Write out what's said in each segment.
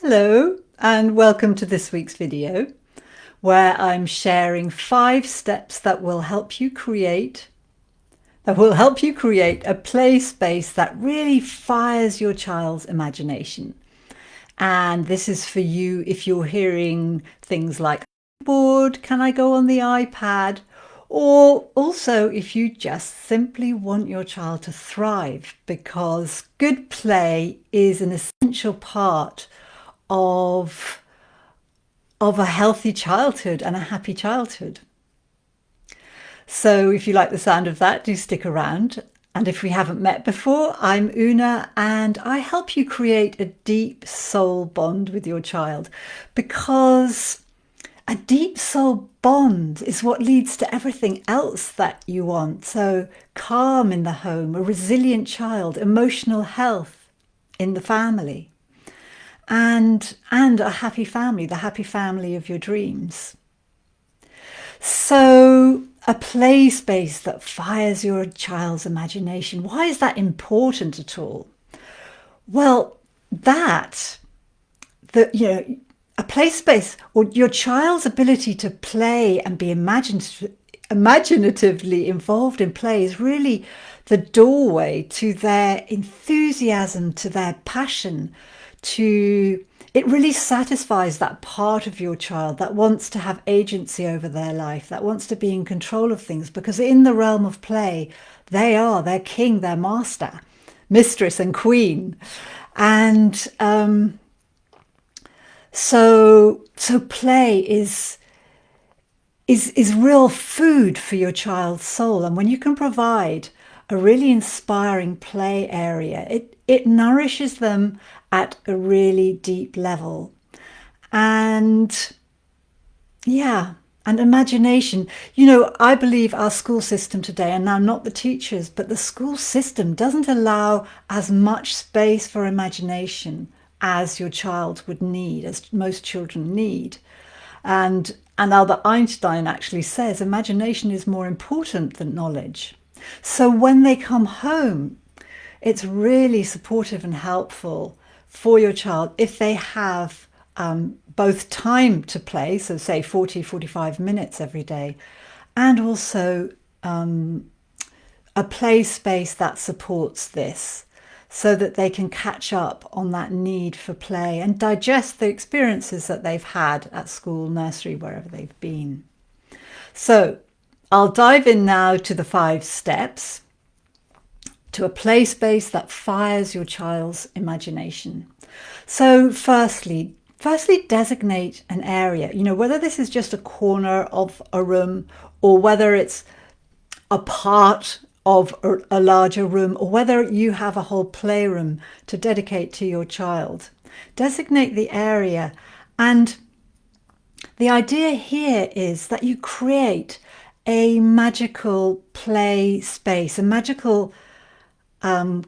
Hello and welcome to this week's video where I'm sharing 5 steps that will help you create a play space that really fires your child's imagination. And this is for you if you're hearing things like bored, can I go on the iPad? Or also if you just simply want your child to thrive, because good play is an essential part of a healthy childhood and a happy childhood. So if you like the sound of that, do stick around. And if we haven't met before, I'm Una and I help you create a deep soul bond with your child, because a deep soul bond is what leads to everything else that you want. So calm in the home, a resilient child, emotional health in the family, and a happy family, the happy family of your dreams. So a play space that fires your child's imagination. Why is that important at all? Well, a play space, or your child's ability to play and be imaginatively involved in play, is really the doorway to their enthusiasm, to their passion, it really satisfies that part of your child that wants to have agency over their life, that wants to be in control of things, because in the realm of play, they're king, their master, mistress and queen. And so play is real food for your child's soul. And when you can provide a really inspiring play area, it nourishes them at a really deep level. And imagination. I believe our school system today, and now not the teachers, but the school system doesn't allow as much space for imagination as your child would need, as most children need. And Albert Einstein actually says imagination is more important than knowledge. So when they come home, it's really supportive and helpful for your child if they have both time to play, so say 45 minutes every day, and also a play space that supports this, so that they can catch up on that need for play and digest the experiences that they've had at school, nursery, wherever they've been. So I'll dive in now to the 5 steps to a play space that fires your child's imagination. So firstly, designate an area, whether this is just a corner of a room, or whether it's a part of a larger room, or whether you have a whole playroom to dedicate to your child. Designate the area. And the idea here is that you create a magical play space, a magical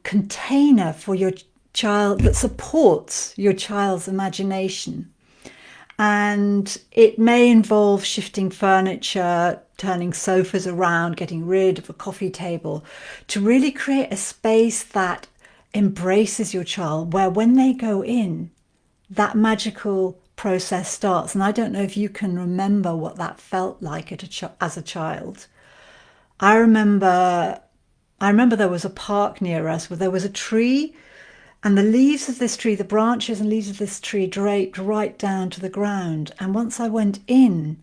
container for your child that supports your child's imagination. And it may involve shifting furniture, turning sofas around, getting rid of a coffee table, to really create a space that embraces your child, where when they go in, that magical process starts. And I don't know if you can remember what that felt like as a child. I remember there was a park near us where there was a tree, and the leaves of this tree, the branches and leaves of this tree, draped right down to the ground. And once I went in,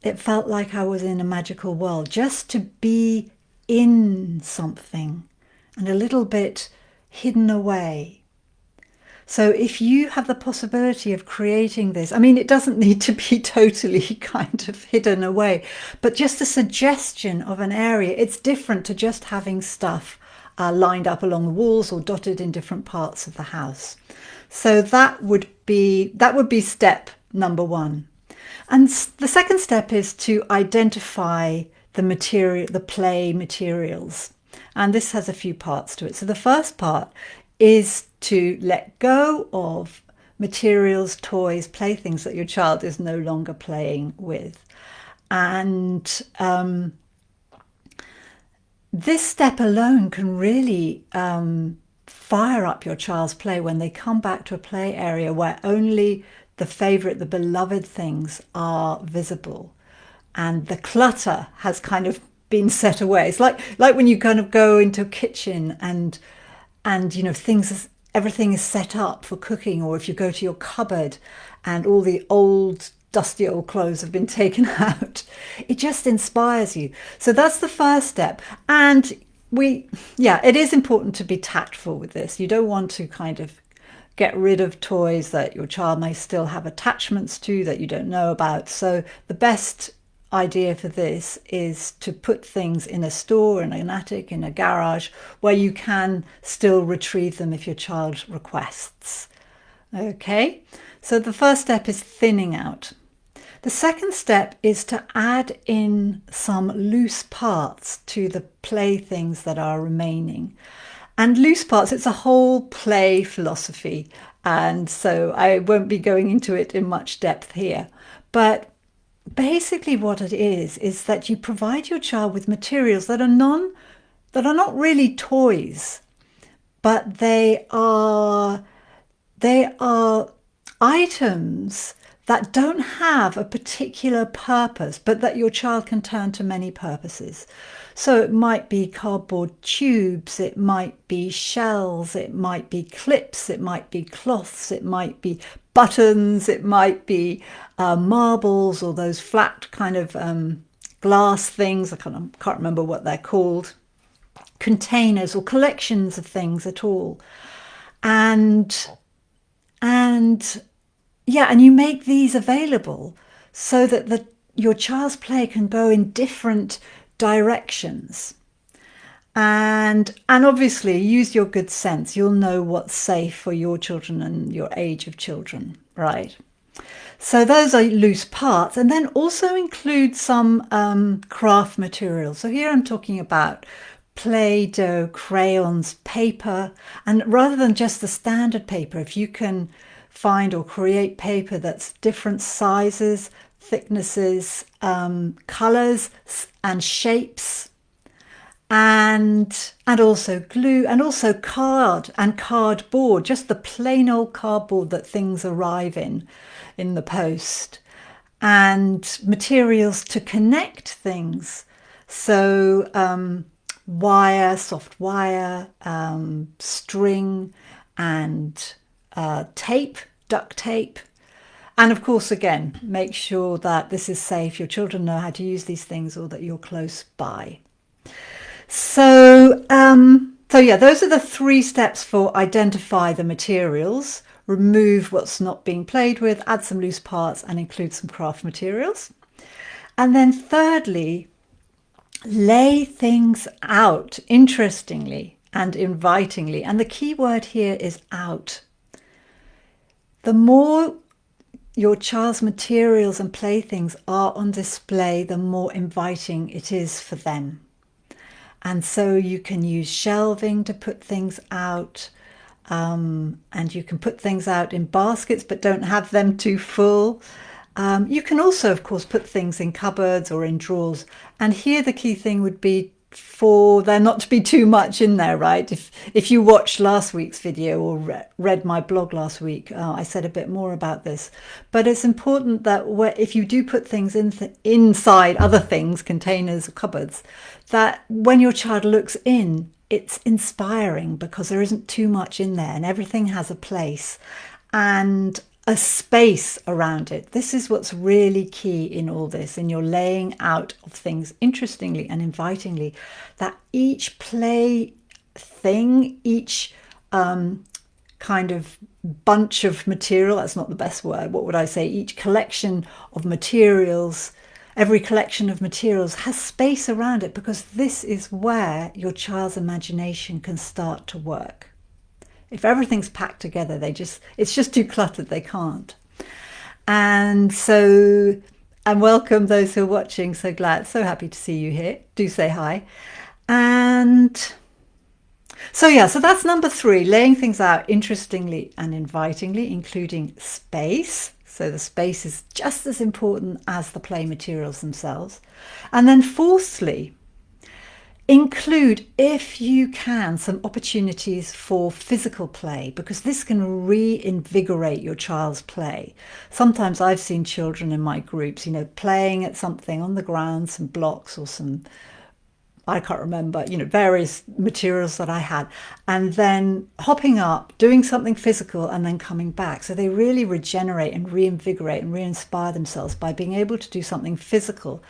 it felt like I was in a magical world, just to be in something and a little bit hidden away. So if you have the possibility of creating this, it doesn't need to be totally kind of hidden away, but just a suggestion of an area. It's different to just having stuff lined up along the walls or dotted in different parts of the house. So that would be step number 1. And the second step is to identify the play materials. And this has a few parts to it. So the first part is to let go of materials, toys, playthings that your child is no longer playing with. And this step alone can really fire up your child's play when they come back to a play area where only the favorite, the beloved things are visible, and the clutter has kind of been set away. It's like when you kind of go into a kitchen and everything is set up for cooking, or if you go to your cupboard and all the old dusty old clothes have been taken out, it just inspires you. So that's the first step. And it is important to be tactful with this. You don't want to kind of get rid of toys that your child may still have attachments to that you don't know about. So the best idea for this is to put things in a store, in an attic, in a garage, where you can still retrieve them if your child requests. Okay, so the first step is thinning out. The second step is to add in some loose parts to the playthings that are remaining. And loose parts, it's a whole play philosophy, and so I won't be going into it in much depth here. But basically what it is that you provide your child with materials that are not really toys, but they are items that don't have a particular purpose, but that your child can turn to many purposes. So it might be cardboard tubes, it might be shells, it might be clips, it might be cloths, it might be buttons, it might be marbles, or those flat kind of glass things. I can't remember what they're called. Containers or collections of things at all. And you make these available so that your child's play can go in different directions. And obviously use your good sense. You'll know what's safe for your children and your age of children, right? So those are loose parts. And then also include some craft materials. So here I'm talking about Play-Doh, crayons, paper, and rather than just the standard paper, if you can find or create paper that's different sizes, thicknesses, colors and shapes, and also glue, and also card and cardboard, just the plain old cardboard that things arrive in the post, and materials to connect things. So wire, soft wire, string, and tape, duct tape. And of course, again, make sure that this is safe, your children know how to use these things, or that you're close by. So yeah, those are the 3 steps for identify the materials, remove what's not being played with, add some loose parts, and include some craft materials. And then thirdly, lay things out interestingly and invitingly. And the key word here is out. The more your child's materials and playthings are on display, the more inviting it is for them. And so you can use shelving to put things out, and you can put things out in baskets, but don't have them too full. You can also, of course, put things in cupboards or in drawers. And here the key thing would be for there not to be too much in there, right? If you watched last week's video or read my blog last week, I said a bit more about this. But it's important that if you do put things inside other things, containers or cupboards, that when your child looks in, it's inspiring because there isn't too much in there and everything has a place and a space around it. This is what's really key in all this, in your laying out of things interestingly and invitingly, that each play thing, each kind of bunch of material, that's not the best word, what would I say, each collection of materials, every collection of materials has space around it, because this is where your child's imagination can start to work. If everything's packed together, it's just too cluttered, they can't. And so, and welcome those who are watching, so happy to see you here. Do say hi. And so that's number 3, laying things out interestingly and invitingly, including space. So the space is just as important as the play materials themselves. And then fourthly, Include, if you can, some opportunities for physical play, because this can reinvigorate your child's play. Sometimes I've seen children in my groups, playing at something on the ground, some blocks or some, I can't remember, various materials that I had, and then hopping up, doing something physical, and then coming back. So they really regenerate and reinvigorate and re-inspire themselves by being able to do something physical.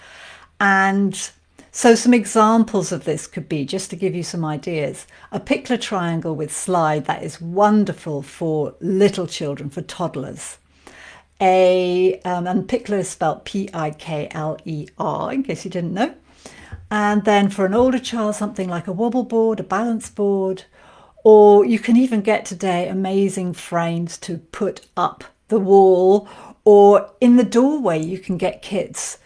And so some examples of this could be, just to give you some ideas, a Pikler triangle with slide, that is wonderful for little children, for toddlers. And Pikler is spelled P-I-K-L-E-R, in case you didn't know. And then for an older child, something like a wobble board, a balance board, or you can even get today amazing frames to put up the wall, or in the doorway you can get kits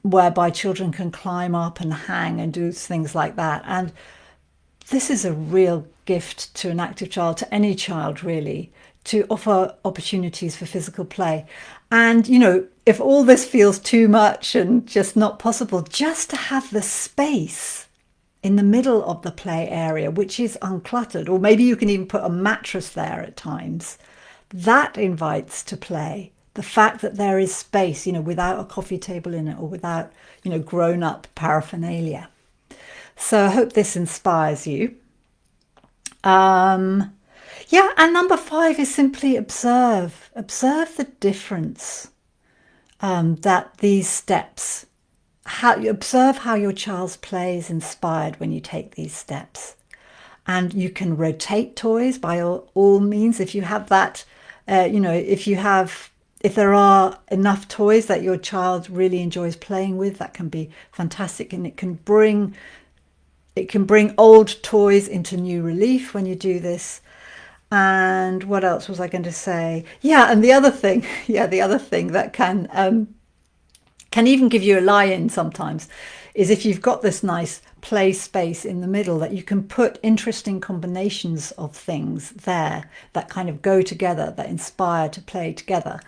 whereby children can climb up and hang and do things like that. And this is a real gift to an active child, to any child really, to offer opportunities for physical play. And, if all this feels too much and just not possible, just to have the space in the middle of the play area, which is uncluttered, or maybe you can even put a mattress there at times, that invites to play. The fact that there is space, without a coffee table in it, or without, grown-up paraphernalia. So I hope this inspires you. Yeah, and number 5 is simply observe. Observe the difference that these steps, observe how your child's play is inspired when you take these steps. And you can rotate toys by all means. If you have that, if there are enough toys that your child really enjoys playing with, that can be fantastic. And it can bring old toys into new relief when you do this. And what else was I going to say? Yeah, and the other thing that can even give you a lie-in sometimes is if you've got this nice play space in the middle, that you can put interesting combinations of things there that kind of go together, that inspire to play together,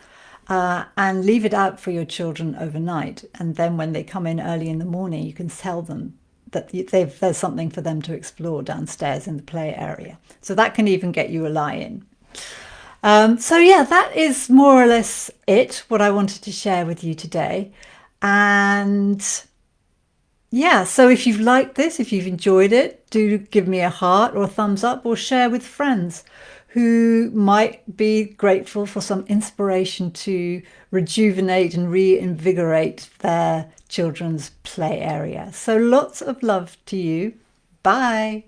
and leave it out for your children overnight. And then when they come in early in the morning, you can tell them that there's something for them to explore downstairs in the play area. So that can even get you a lie-in. So yeah, that is more or less what I wanted to share with you today. And yeah, so if you've liked this, if you've enjoyed it, do give me a heart or a thumbs up, or share with friends who might be grateful for some inspiration to rejuvenate and reinvigorate their children's play area. So lots of love to you. Bye.